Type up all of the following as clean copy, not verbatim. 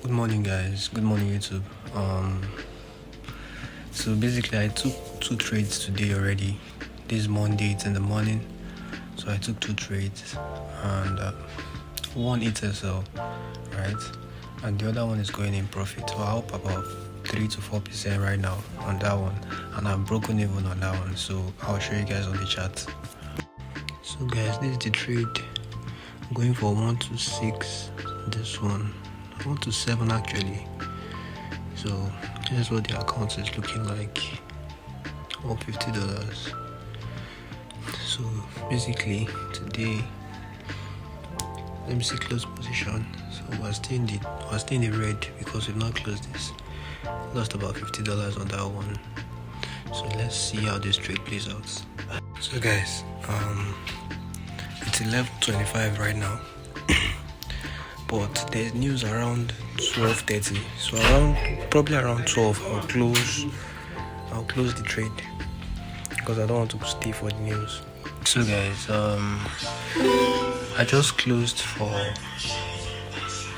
Good morning, guys. Good morning, YouTube. So basically, I took two trades today already. This Monday, it's in the morning, so I took two trades, and one ETSL, right, and the other one is going in profit. So I hope about 3 to 4% right now on that one, and I've broken even on that one. So I'll show you guys on the chat. So guys, this is the trade. I'm going for 126. This one. 127 actually. So this is what the account is looking like. All $50. So basically today, let me see close position. So we're still in the red because we've not closed this. Lost about $50 on that one. So let's see how this trade plays out. So guys, it's 11:25 right now. But there's news around 12:30, so probably around 12 I'll close the trade because I don't want to stay for the news. So guys, I just closed for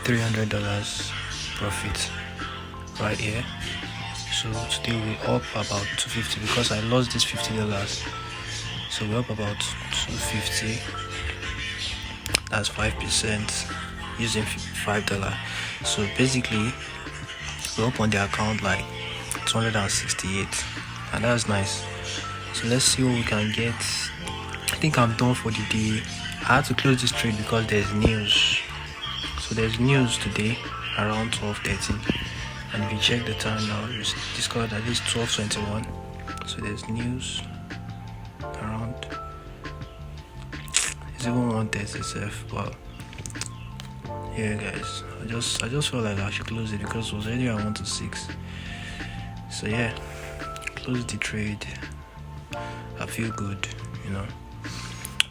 $300 profit right here. So today we're up about $250 because I lost this $50. So we're up about $250. That's 5%. Using $5. So basically we're up on the account like 268, and that's nice. So let's see what we can get. I think I'm done for the day. I had to close this trade because there's news. So there's news today around 12:30, and if you check the time now, you discover that it's 12:21. So there's news around, it's even 1:30 but yeah guys, I just felt like I should close it because it was already around 126. So yeah, close the trade. I feel good,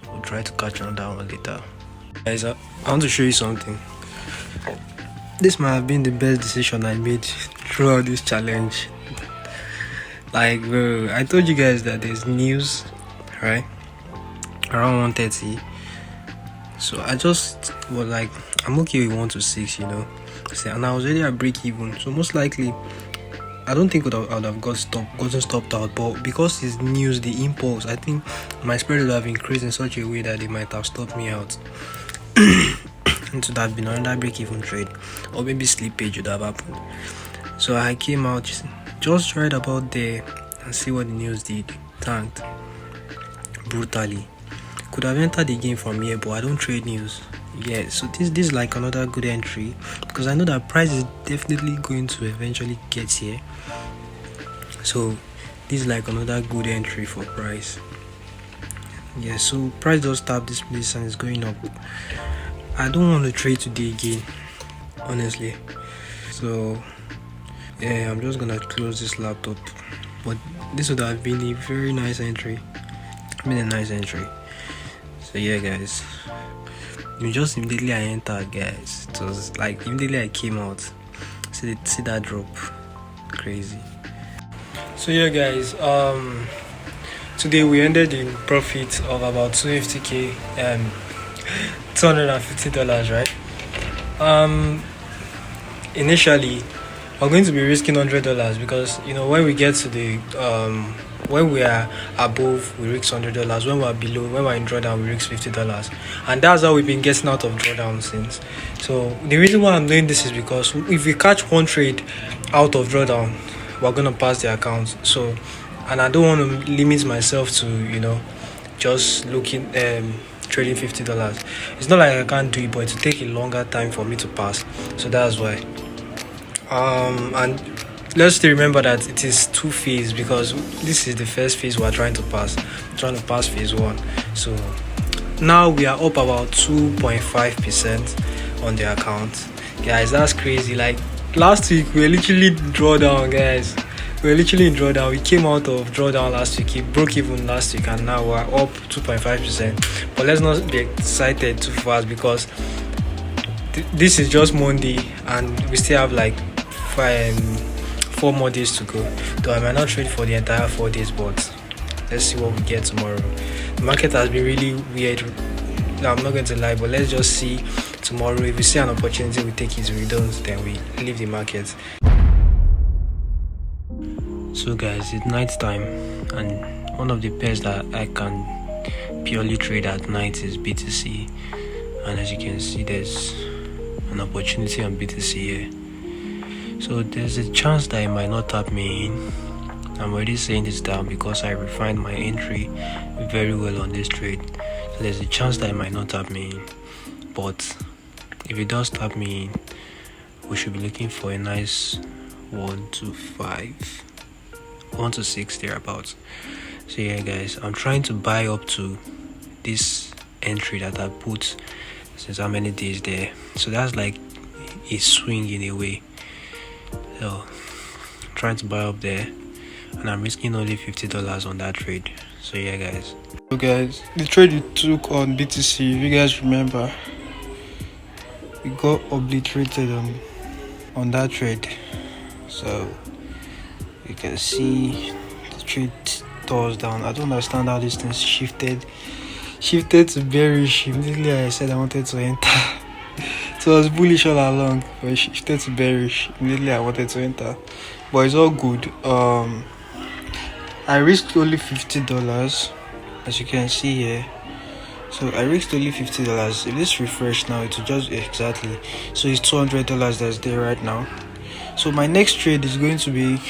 we'll try to catch another one later. Guys, I want to show you something. This might have been the best decision I made throughout this challenge. Like bro, I told you guys that there's news right around 130. So I just was like, I'm okay with 126, and I was already at break even. So most likely, I don't think I would have gotten stopped out. But because it's news, the impulse, I think my spread would have increased in such a way that they might have stopped me out. And so that would have been another break even trade, or maybe slippage would have happened. So I came out just right about there and see what the news did. Tanked brutally. Could have entered the game from here, but I don't trade news. Yeah, so this is like another good entry because I know that price is definitely going to eventually get here. So this is like another good entry for price. Yeah, so price does tap this place and it's going up. I don't want to trade today again, honestly. So yeah, I'm just gonna close this laptop. But this would have been a very nice entry. So yeah guys, just immediately I entered, guys. It was like immediately I came out. See that drop, crazy. So yeah guys, today we ended in profit of about 250k and $250, right? Initially we're going to be risking $100 because when we get to the when we are above, we risk $100. When we are below, when we're in drawdown, we risk $50. And that's how we've been getting out of drawdown since. So the reason why I'm doing this is because if we catch one trade out of drawdown, we're gonna pass the account. So, and I don't want to limit myself to just looking trading $50. It's not like I can't do it, but it will take a longer time for me to pass. So that's why. And let's still remember that it is two phase because this is the first phase we're trying to pass. We're trying to pass phase 1. So now we are up about 2.5% on the account. Guys, that's crazy. Like last week we were literally in drawdown, guys. We came out of drawdown last week. It broke even last week and now we're up 2.5%. But let's not be excited too fast because this is just Monday and we still have like 4 more days to go. Though I might not trade for the entire 4 days, but let's see what we get tomorrow. The market has been really weird. I'm not going to lie, but let's just see tomorrow if we see an opportunity, we take it. If we don't, then we leave the market. So guys, it's night time, and one of the pairs that I can purely trade at night is BTC. And as you can see, there's an opportunity on BTC here. So there's a chance that it might not tap me in. I'm already saying this down because I refined my entry very well on this trade. So there's a chance that it might not tap me in. But if it does tap me in, we should be looking for a nice 1 to 5, 1 to 6 thereabouts. So yeah guys, I'm trying to buy up to this entry that I put since how many days there. So that's like a swing in a way. So I'm trying to buy up there, and I'm risking only $50 on that trade. So yeah guys. So guys, the trade we took on BTC, if you guys remember, we got obliterated on that trade. So you can see the trade tours down. I don't understand how this thing shifted to bearish. Immediately I said I wanted to enter. So it was bullish all along, but it shifted to bearish. Immediately I wanted to enter, but it's all good. I risked only $50, as you can see here. So I risked only $50. If this refresh now, it will just exactly. So it's $200 that's there right now. So my next trade is going to be,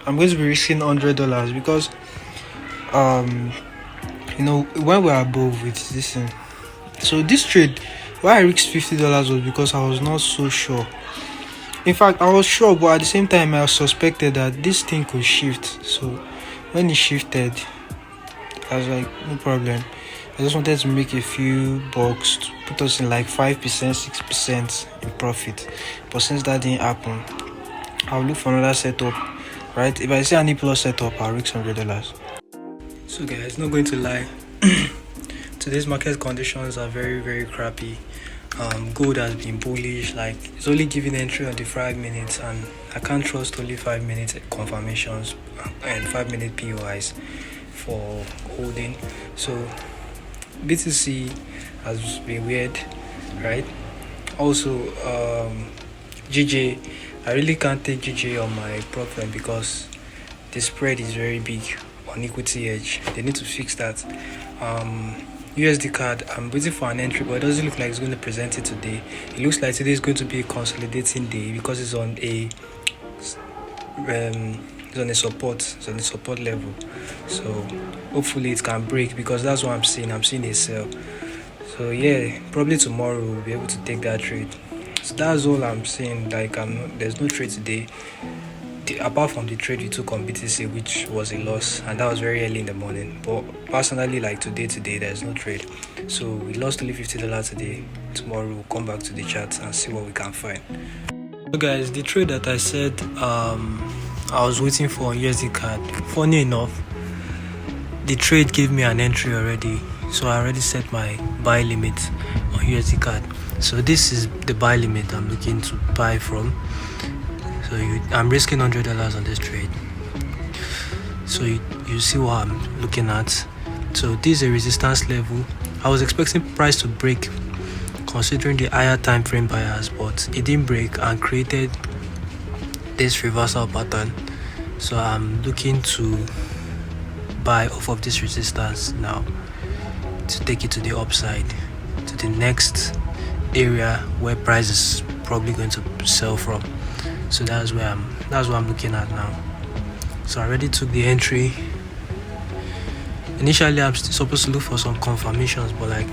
I'm going to be risking $100 because when we're above with this thing. So this trade, why I risked $50 was because I was not so sure. In fact, I was sure, but at the same time I suspected that this thing could shift. So when it shifted, I was like, no problem. I just wanted to make a few bucks to put us in like 5%, 6% in profit. But since that didn't happen, I'll look for another setup, right? If I see any plus setup, I'll risk $100. So guys, not going to lie, today's market conditions are very, very crappy. Gold has been bullish, like it's only giving entry on the 5 minutes, and I can't trust only 5 minute confirmations and 5 minute POIs for holding. So BTC has been weird, right? Also GJ, I really can't take GJ on my problem because the spread is very big on equity edge. They need to fix that. USD card, I'm waiting for an entry, but it doesn't look like it's going to present it today. It looks like today is going to be a consolidating day because it's on a support level. So hopefully it can break, because that's what I'm seeing a sell. So yeah, probably tomorrow we'll be able to take that trade. So that's all I'm saying. Like there's no trade today, apart from the trade we took on BTC, which was a loss, and that was very early in the morning. But personally, like today there's no trade, so we lost only $50 today. Tomorrow we'll come back to the chat and see what we can find. So guys, the trade that I said I was waiting for on USD card, funny enough, the trade gave me an entry already. So I already set my buy limit on USD card. So this is the buy limit I'm looking to buy from. So I'm risking $100 on this trade. So you see what I'm looking at. So this is a resistance level. I was expecting price to break considering the higher time frame bias, but it didn't break and created this reversal pattern. So I'm looking to buy off of this resistance now to take it to the upside, to the next area where price is probably going to sell from. So that's what I'm looking at now. So I already took the entry. Initially I'm still supposed to look for some confirmations, but like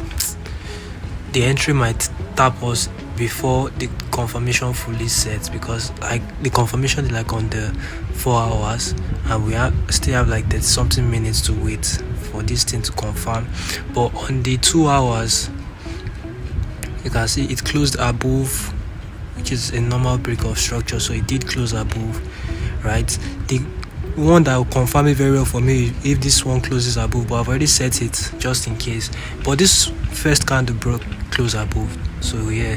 the entry might tap us before the confirmation fully sets, because like the confirmation is like on the 4 hours, and we still have like there's something minutes to wait for this thing to confirm. But on the 2 hours, you can see it closed above, which is a normal break of structure. So it did close above, right? The one that will confirm it very well for me if this one closes above, but I've already set it just in case. But this first candle broke close above, so yeah,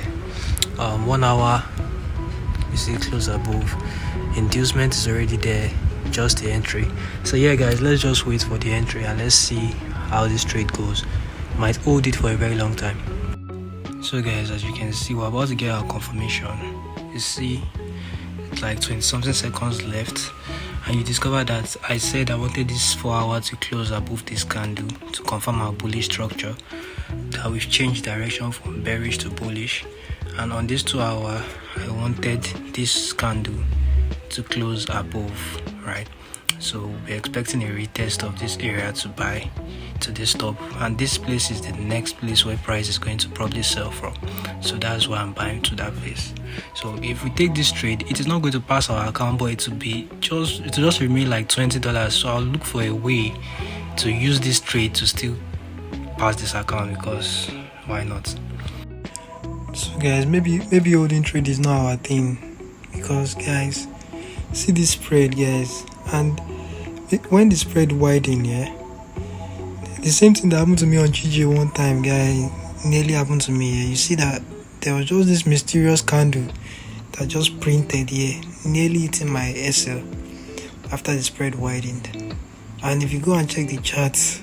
1 hour, you see close above, inducement is already there, just the entry. So yeah guys, let's just wait for the entry and let's see how this trade goes. Might hold it for a very long time. So guys, as you can see, we're about to get our confirmation. You see it's like 20 something seconds left, and you discover that I said I wanted this 4 hour to close above this candle to confirm our bullish structure, that we've changed direction from bearish to bullish. And on this 2 hour, I wanted this candle to close above, right? So we're expecting a retest of this area to buy to this top, and this place is the next place where price is going to probably sell from. So that's why I'm buying to that place. So if we take this trade, it is not going to pass our account, but it will just remain like $20. So I'll look for a way to use this trade to still pass this account, because why not? So guys, maybe holding trade is not our thing, because guys, see this spread, guys, and when the spread widen, the same thing that happened to me on GJ one time, guys, nearly happened to me here. You see that there was just this mysterious candle that just printed here, nearly hitting my SL after the spread widened. And if you go and check the charts,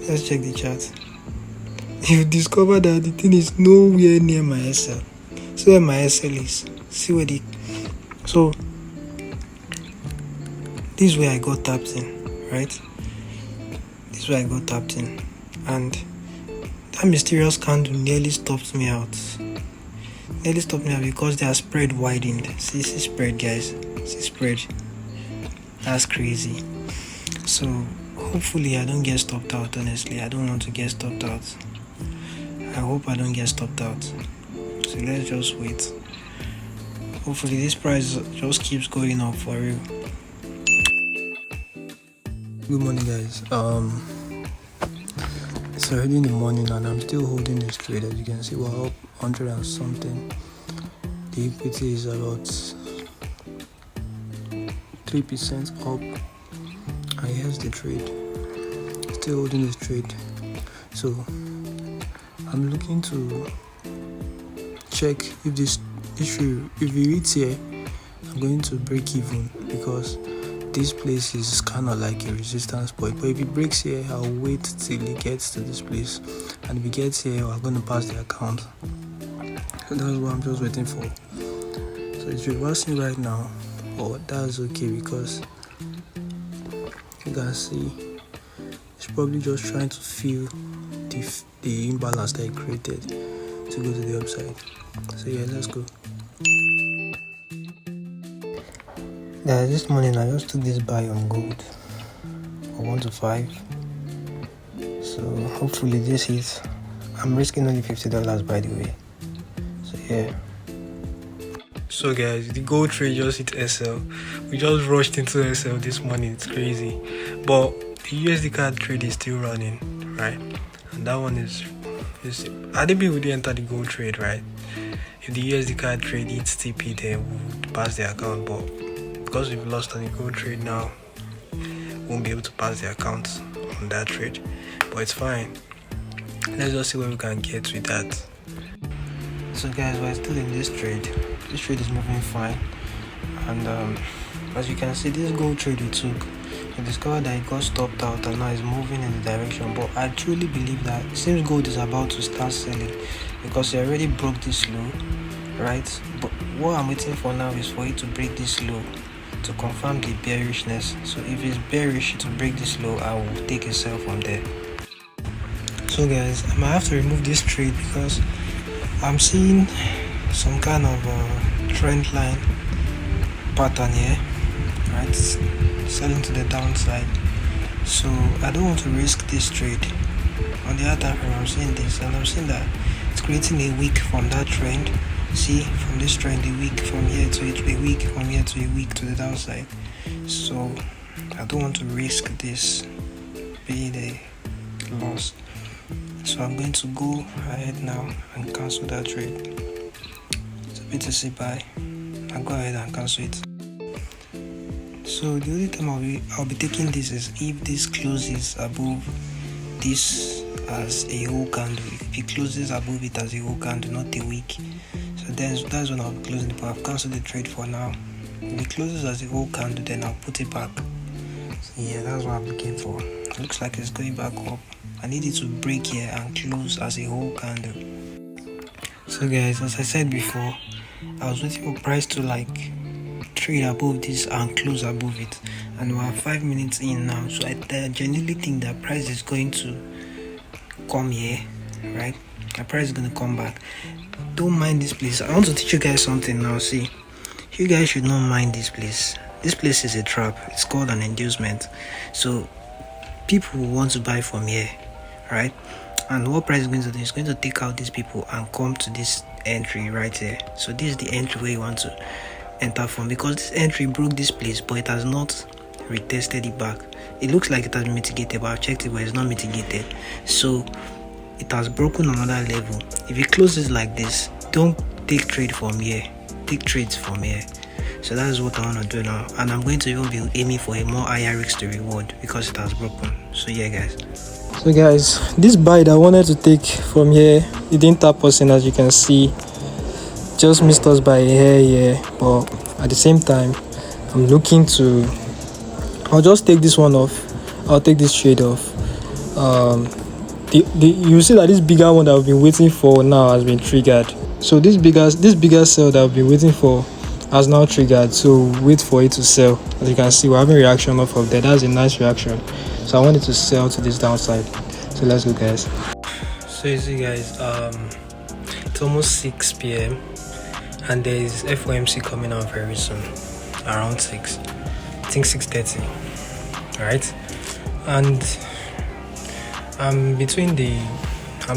let's check the charts, you discover that the thing is nowhere near my SL. See where my SL is. See where so this is where I got tapped in, right? This is where I got tapped in, and that mysterious candle nearly stopped me out. Because their spread widened. See spread, guys. See spread. That's crazy. So hopefully I don't get stopped out. Honestly, I don't want to get stopped out. I hope I don't get stopped out. So let's just wait. Hopefully this price just keeps going up for real. Good morning, guys. It's already in the morning and I'm still holding this trade. As you can see, we're up 100 and something. The equity is about 3% up. And here's the trade. Still holding this trade. So I'm looking to check if if we reach here, I'm going to break even, because this place is kind of like a resistance point. But if it breaks here, I'll wait till it gets to this place, and if it gets here, we're going to pass the account. So that's what I'm just waiting for. So it's reversing right now, but that's okay, because you can see it's probably just trying to fill the imbalance that it created to go to the upside. So yeah, let's go. Guys, this morning I just took this buy on gold for 1 to 5. So hopefully this hits. I'm risking only $50, by the way. So yeah. So guys, the gold trade just hit SL. We just rushed into SL this morning. It's crazy. But the USD card trade is still running, right? And that one is I didn't be able to enter the gold trade, right? If the USD card trade hits TP, then we would pass the account, but because we've lost on the gold trade now, won't be able to pass the account on that trade. But it's fine. Let's just see where we can get with that. So guys, we're still in this trade. This trade is moving fine, and as you can see, this gold trade we took, we discovered that it got stopped out and now it's moving in the direction. But I truly believe that it seems gold is about to start selling, because it already broke this low, right? But what I'm waiting for now is for it to break this low to confirm the bearishness. So if it's bearish to break this low, I will take a sell from there. So guys, I might have to remove this trade because I'm seeing some kind of trend line pattern here, right? Selling to the downside. So I don't want to risk this trade. On the other hand, I'm seeing this, and I'm seeing that it's creating a wick from that trend. See, from this trend, a wick from here to a wick, from here to a wick to the downside. So I don't want to risk this being a loss. So I'm going to go ahead now and cancel that trade. It's a BTC buy. I'll go ahead and cancel it. So the only time I'll be taking this is if this closes above this as a whole candle. If it closes above it as a whole candle, not a wick. So that's when I'll be closing it, but I've cancelled the trade for now. If it closes as a whole candle, then I'll put it back. So yeah, that's what I'm looking for. It looks like it's going back up. I need it to break here and close as a whole candle. So guys, as I said before, I was waiting for price to like trade above this and close above it, and we're 5 minutes in now. So I genuinely think that price is going to come here, right? The price is going to come back. Don't mind this place. I want to teach you guys something now. See, you guys should not mind this place. This place is a trap. It's called an inducement. So people will want to buy from here, right? And what price is going to do is going to take out these people and come to this entry right here. So this is the entry where you want to enter from, because this entry broke this place, but it has not retested it back. It looks like it has been mitigated, but I've checked it, but it's not mitigated. So it has broken another level. If it closes like this, don't take trade from here, take trades from here. So that's what I want to do now, and I'm going to even be aiming for a more higher risk to reward because it has broken. So yeah guys, so guys, this buy that I wanted to take from here, it didn't tap us in, as you can see. Just missed us by a hair here, but at the same time I'm looking to, I'll just take this one off. I'll take this trade off. You see that this bigger one that I've been waiting for now has been triggered. So this bigger sell that I've been waiting for has now triggered, so wait for it to sell. As you can see, we're having reaction off of there. That's a nice reaction, so I wanted to sell to this downside. So let's go guys. So you see guys, it's almost 6 p.m. and there is FOMC coming out very soon, around 6, I think 6:30, right? And I'm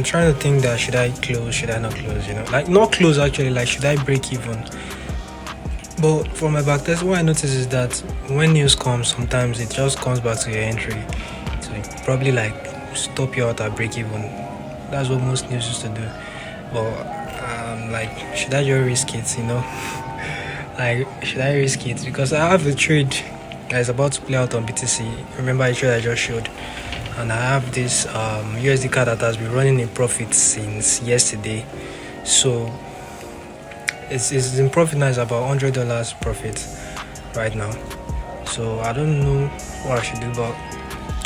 trying to think that should I close, should I not close, you know, like not close actually, like should I break even? But for my backtest, what I notice is that when news comes, sometimes it just comes back to your entry, so it probably like stop you out at break even. That's what most news used to do. But like, should I just risk it, you know? Like, should I risk it? Because I have a trade that is about to play out on BTC. Remember a trade I just showed, and I have this USD card that has been running in profit since yesterday. So it's in profit now. It's about $100 profit right now. So I don't know what I should do, but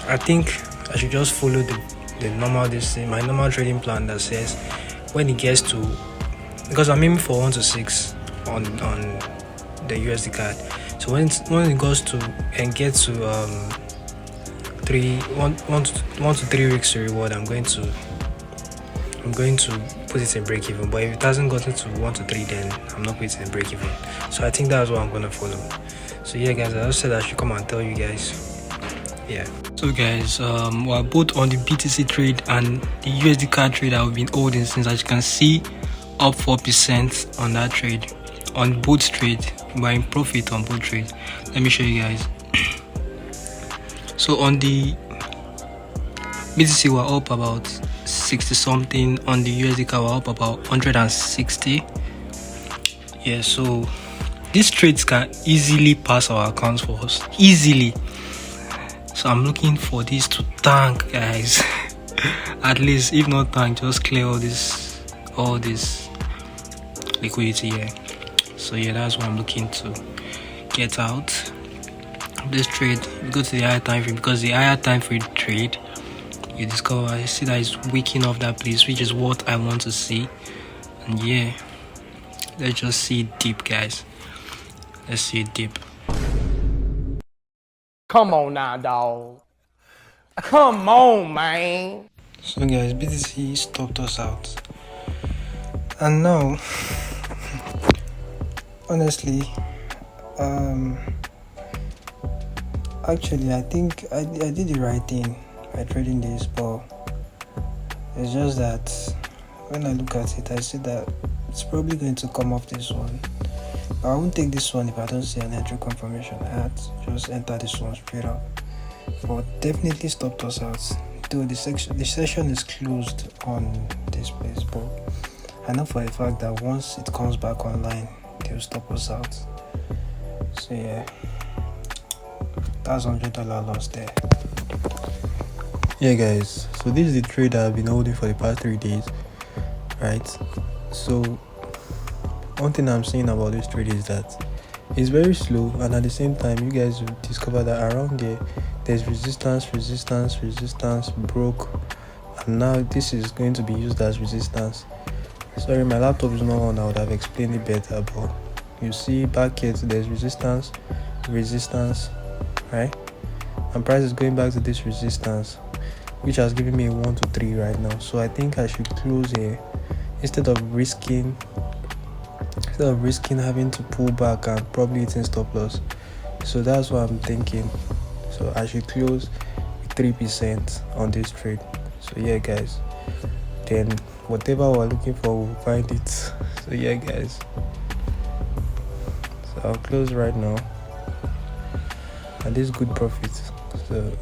I think I should just follow the normal my normal trading plan that says when it gets to, because I'm aiming for 1 to 6 on the USD card. So when it goes to and gets to 1 to 3 weeks to reward, I'm going to put it in break even. But if it hasn't gotten to 1 to 3, then I'm not putting it in break even. So I think that's what I'm gonna follow. So yeah guys, I just said I should come and tell you guys. Yeah. So guys, we're both on the BTC trade and the USD card trade I've been holding since. As you can see, up 4% on that trade, on both trades. We're in profit on both trades. Let me show you guys. So on the BTC we're up about 60 something, on the USD card we're up about 160. Yeah, so these trades can easily pass our accounts for us, easily. So I'm looking for this to tank, guys. At least, if not tank, just clear all this liquidity here. So yeah, that's what I'm looking to get out of this trade. Go to the higher time frame, because the higher time frame trade, you discover, I see that it's wicking off that place, which is what I want to see. And yeah, let's just see it deep, guys. Let's see it deep. Come on now, dog. Come on, man. So guys, BTC stopped us out, and now honestly, actually I think I did the right thing by trading this, but it's just that when I look at it, I see that it's probably going to come off this one. But I won't take this one if I don't see an entry confirmation. I had to just enter this one straight up. But definitely stopped us out. Though the session is closed on this place, but I know for a fact that once it comes back online, they'll stop us out. So yeah, that's $100 loss there. Yeah guys, so this is the trade that I've been holding for the past 3 days, right? So one thing I'm saying about this trade is that it's very slow, and at the same time you guys will discover that around there's resistance, broke, and now this is going to be used as resistance. Sorry, my laptop is not on. I would have explained it better, but you see back here there's resistance, right? And price is going back to this resistance, which has given me a 1 to 3 right now. So I think I should close here instead of risking having to pull back and probably hitting stop loss. So that's what I'm thinking. So I should close with 3% on this trade. So yeah guys, then whatever we're looking for, we'll find it. So yeah guys, so I'll close right now, and this good profit. So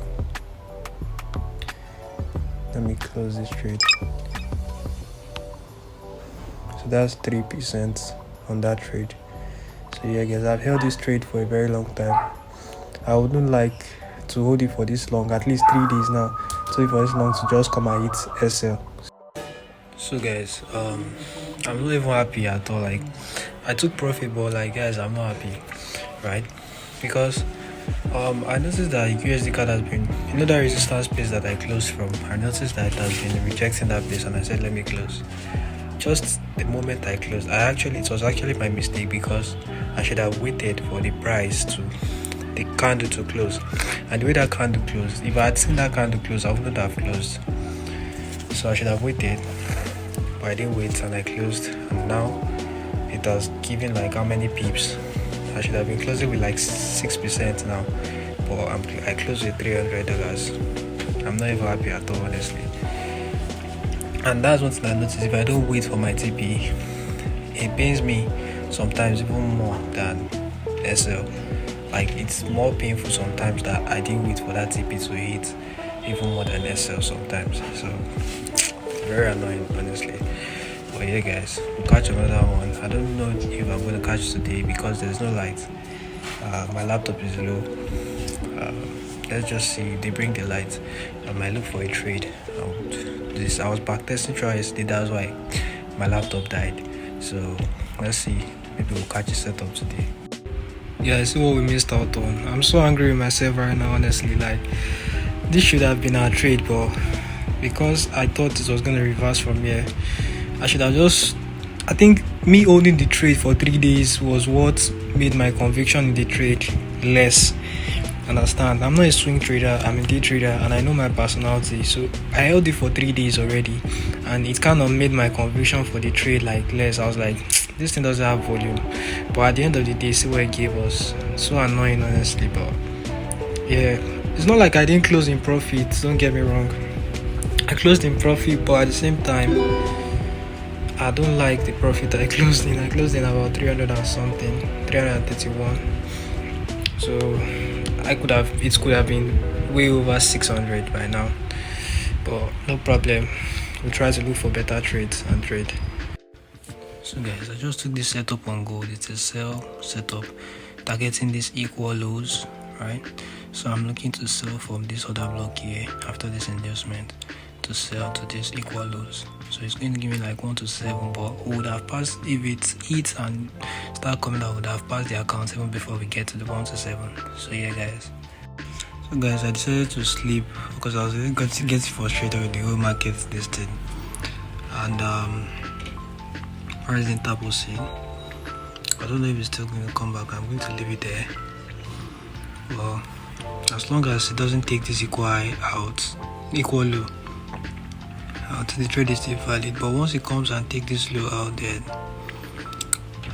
let me close this trade. So that's 3% on that trade. So yeah guys, I've held this trade for a very long time. I wouldn't like to hold it for this long, at least 3 days now. So for this long to just come and hit SL. So guys, I'm not even happy at all. Like, I took profit, but like guys, I'm not happy, right? Because I noticed that USD card has been, that resistance place that I closed from, I noticed that it has been rejecting that place, and I said let me close. Just the moment I closed, it was actually my mistake, because I should have waited for the price to the candle to close. And the way that candle closed, if I had seen that candle close, I wouldn't have closed. So I should have waited, but I didn't wait, and I closed. And now it has given like how many pips? I should have been closing with like 6% now, but I closed with $300. I'm not even happy at all, honestly. And that's one thing I noticed: if I don't wait for my TP, it pains me sometimes even more than SL. Like, it's more painful sometimes that I didn't wait for that TP to hit, even more than SL sometimes. So very annoying, honestly. But yeah guys, we'll catch another one. I don't know if I'm going to catch today because there's no light. My laptop is low. Let's just see. They bring the light. I might look for a trade. I was backtesting trial yesterday. That's why my laptop died. So let's see. Maybe we'll catch a setup today. Yeah, I see what we missed out on. I'm so angry with myself right now, honestly. Like, this should have been our trade, but because I thought it was going to reverse from here, I should have I think me holding the trade for 3 days was what made my conviction in the trade less. Understand? I'm not a swing trader, I'm a day trader, and I know my personality. So I held it for 3 days already, and it kind of made my conviction for the trade like less. I was like, this thing doesn't have volume. But at the end of the day, see what it gave us. So annoying, honestly. But yeah, it's not like I didn't close in profit, don't get me wrong. I closed in profit, but at the same time, I don't like the profit I closed in. I closed in about 300 and something, 331. So it could have been way over 600 by now. But no problem. We'll try to look for better trades and trade. So guys, I just took this setup on gold. It's a sell setup targeting these equal lows, right? So I'm looking to sell from this other block here after this inducement to sell to these equal lows. So it's going to give me like 1 to 7, but we would have passed, if it hits and start coming out, we would have passed the account even before we get to the 1 to 7. So yeah guys. So guys, I decided to sleep because I was really getting frustrated with the whole market this thing. And Rising Tap C. I don't know if it's still going to come back. I'm going to leave it there. Well, as long as it doesn't take this equal low out, the trade is still valid. But once it comes and take this low out, then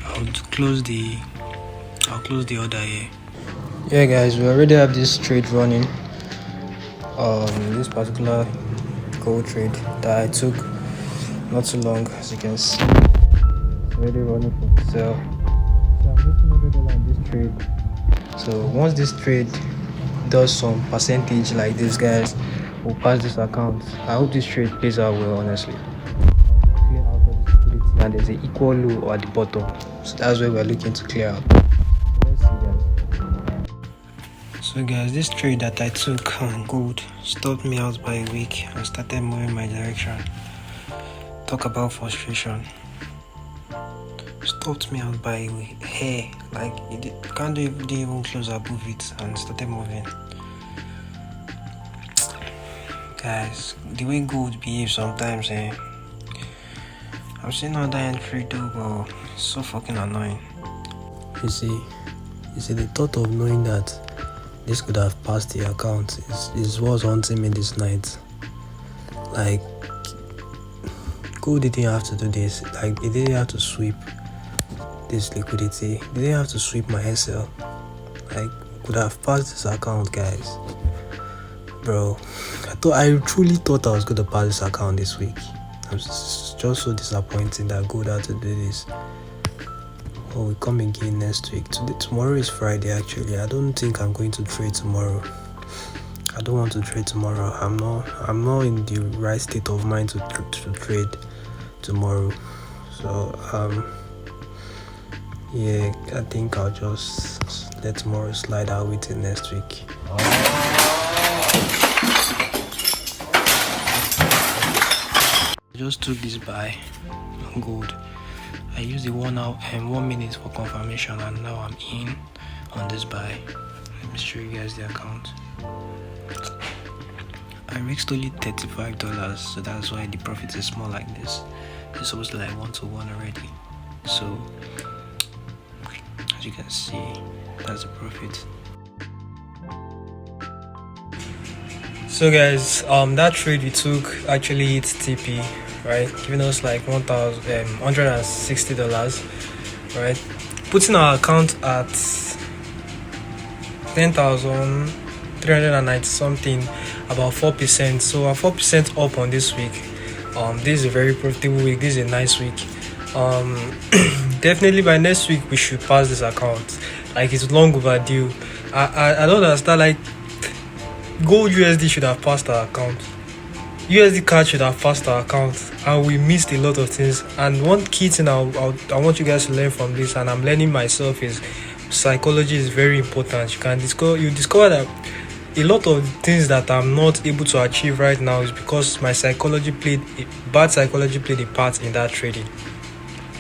I'll close the order here. Yeah guys, we already have this trade running. This particular gold trade that I took not too long, as you can see. Already running for sale. So I'm looking $100 on this trade. So once this trade does some percentage like this, guys, we'll pass this account. I hope this trade plays out well, honestly. Clear out of the liquidity, and there's an equal low at the bottom. So that's where we're looking to clear out. Let's see, guys. So guys, this trade that I took on gold stopped me out by a week and started moving my direction. Talk about frustration. Stopped me out by a hair, like candle didn't even close above it and started moving. Guys, the way gold behaves sometimes, I'm seeing all that entry do, but it's so fucking annoying. You see, the thought of knowing that this could have passed the account is what's haunting me this night. Like, gold didn't have to do this. Like, it didn't have to sweep this liquidity. It didn't have to sweep my SL. Like, could have passed this account, guys. Bro, I truly thought I was going to pass this account this week. It's just so disappointing that gold had to do this. Oh, we come again next week. Tomorrow is Friday. Actually, I don't think I'm going to trade tomorrow. I don't want to trade tomorrow. I'm not in the right state of mind to trade tomorrow. So yeah, I think I'll just let tomorrow slide. I'll wait till next week. I just took this buy on gold. I used the 1 hour and 1 minute for confirmation, and now I'm in on this buy. Let me show you guys the account. I risked only $35, so that's why the profit is small like this. It's supposed to like 1-to-1 already. So as you can see, that's the profit. So guys, that trade we took actually hit TP, right? Giving us like $160, right? Putting our account at 10,390 something, about 4%. So we're 4% up on this week. This is a very profitable week. This is a nice week. Definitely by next week we should pass this account. Like, it's long overdue. I don't understand. Like, gold USD should have passed our account. USD CAD should have passed our account, and we missed a lot of things. And one key thing I want you guys to learn from this, and I'm learning myself, is psychology is very important. You discover that a lot of things that I'm not able to achieve right now is because bad psychology played a part in that trading.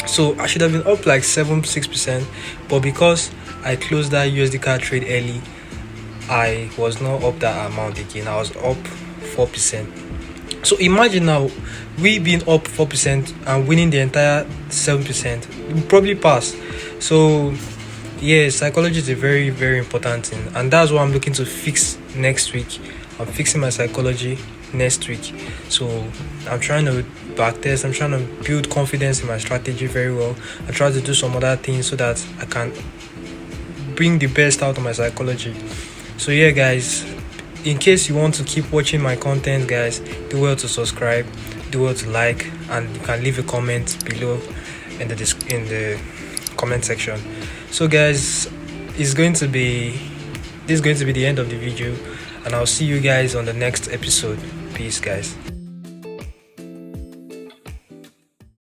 So I should have been up like 7-6%, but because I closed that USD CAD trade early, I was not up that amount again. I was up 4%. So imagine now, we being up 4% and winning the entire 7%, we'll probably pass. So yeah, psychology is a very, very important thing, and that's what I'm looking to fix next week. I'm fixing my psychology next week. So I'm trying to backtest. I'm trying to build confidence in my strategy very well. I try to do some other things so that I can bring the best out of my psychology. So yeah, guys, in case you want to keep watching my content, guys, do well to subscribe, do well to like, and you can leave a comment below in the comment section. So guys, this is going to be the end of the video, and I'll see you guys on the next episode. Peace, guys.